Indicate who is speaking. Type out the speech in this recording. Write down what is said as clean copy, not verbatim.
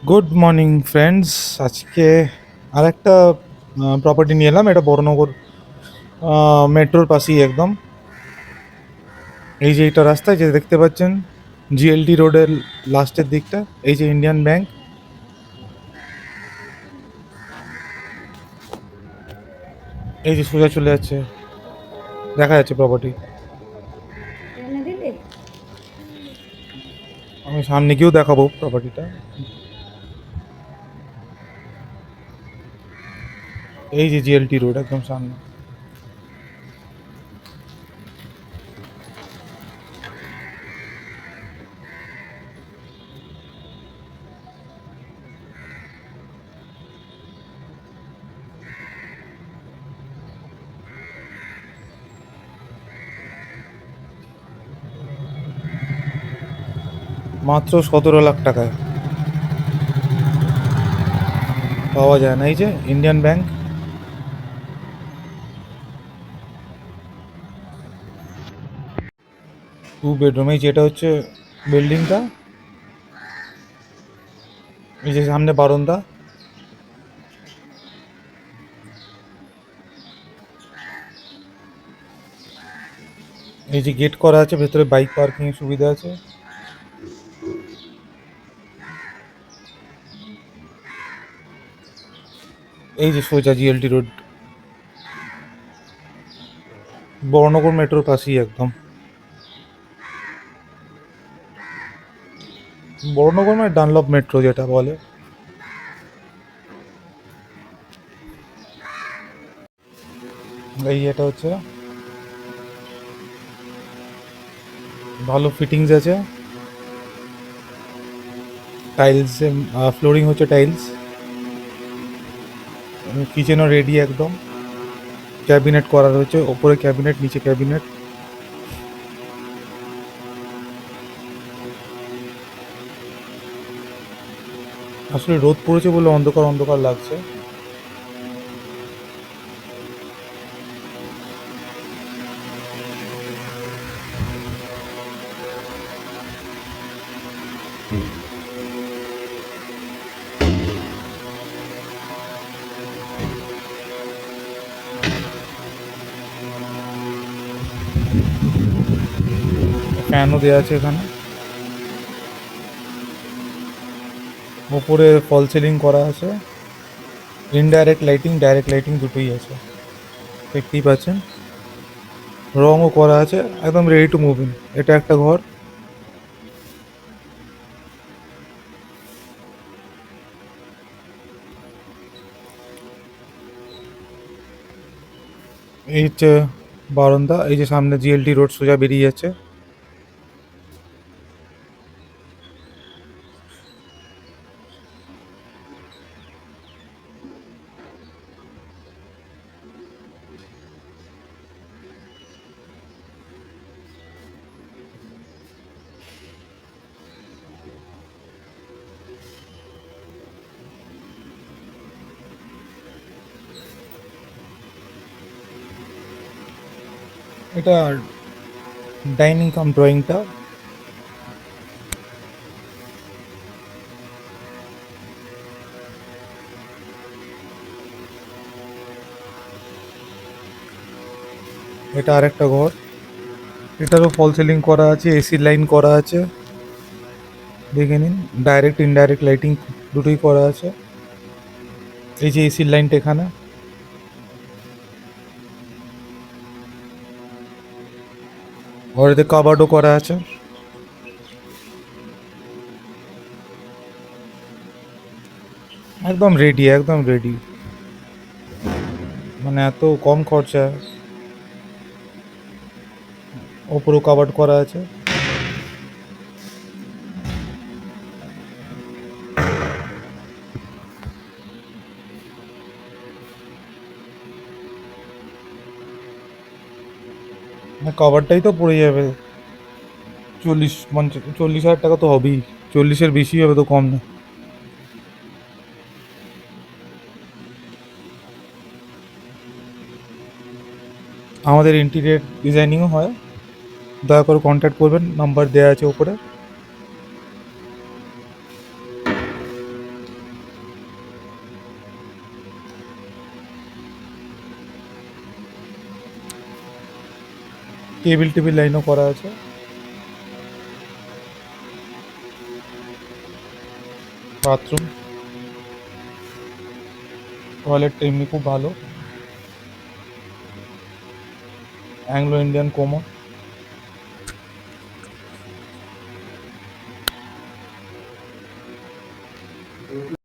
Speaker 1: Good morning friends. আজকে আরেকটা property নিয়ে এলাম। এটা বড়নগর মেট্রোর পাশেই একদম। এই যে এটা রাস্তায় যে দেখতে পাচ্ছেন, জিএলটি রোডের লাস্টের দিকটা, এই যে ইন্ডিয়ান ব্যাংক, এই যে সোজা চলে যাচ্ছে, দেখা যাচ্ছে প্রপার্টি। আমি সামনে গিয়েও দেখাবো প্রপার্টিটা। এই যে জিএলটি রোড একদম সামনে। মাত্র 17 লাখ টাকায় পাওয়া যায় না। এই যে ইন্ডিয়ান ব্যাংক, 2 বেডরুম। এই যে এটা হচ্ছে বিল্ডিংটা, এই যে সামনে বারান্দা। এই যে গেট করা আছে, ভেতরে বাইক পার্কিং এর সুবিধা আছে। এই যে সোজা জিএলটি রোড, বড়নগর মেট্রোর পাশেই একদম। বড়নগর মানে ডানলপ মেট্রো যেটা বলে। এই এটা হচ্ছে, ভালো ফিটিংস আছে। টাইলস, ফ্লোরিং হচ্ছে টাইলস। কিচেনও রেডি একদম। ক্যাবিনেট করা রয়েছে, ওপরে ক্যাবিনেট, নিচে ক্যাবিনেট। আসলে রোদ পড়েছে বলে অন্ধকার অন্ধকার লাগছে। ফ্যানও দেওয়া আছে এখানে। ওপরে ফল সিলিং করা আছে। ইনডাইরেক্ট লাইটিং, ডাইরেক্ট লাইটিং দুটোই আছে, দেখতেই পাচ্ছেন। রঙও করা আছে, একদম রেডি টু মুভ ইন। এটা একটা ঘর। এই হচ্ছে বারান্দা। এই যে সামনে জিএলটি রোড সোজা বেরিয়ে যাচ্ছে। এটা ডাইনিং কাম ড্রয়িংটা। এটা আরেকটা ঘর। এটারও ফল সিলিং করা আছে, এসি লাইন করা আছে, দেখে নিন। ডাইরেক্ট ইনডাইরেক্ট লাইটিং দুটোই করা আছে। এই যে এসির লাইনটা এখানে। ঘরেতে কাবার্ডও করা আছে। একদম রেডি, একদম রেডি। মানে এত কম খরচা। ওপরও কাবার্ড করা আছে। মানে কাবারটাই তো পড়ে যাবে 40-50-40 হাজার টাকা তো হবেই। 40-এর বেশি হবে তো, কম না। আমাদের ইন্টিরিয়ার ডিজাইনিংও হয়। দয়া করে কন্ট্যাক্ট করবেন, নাম্বার দেওয়া আছে ওপরে। কেবিল টেবিল লাইনও করা আছে। বাথরুম, টয়লেটটা এমনি খুব ভালো। Anglo Indian Como.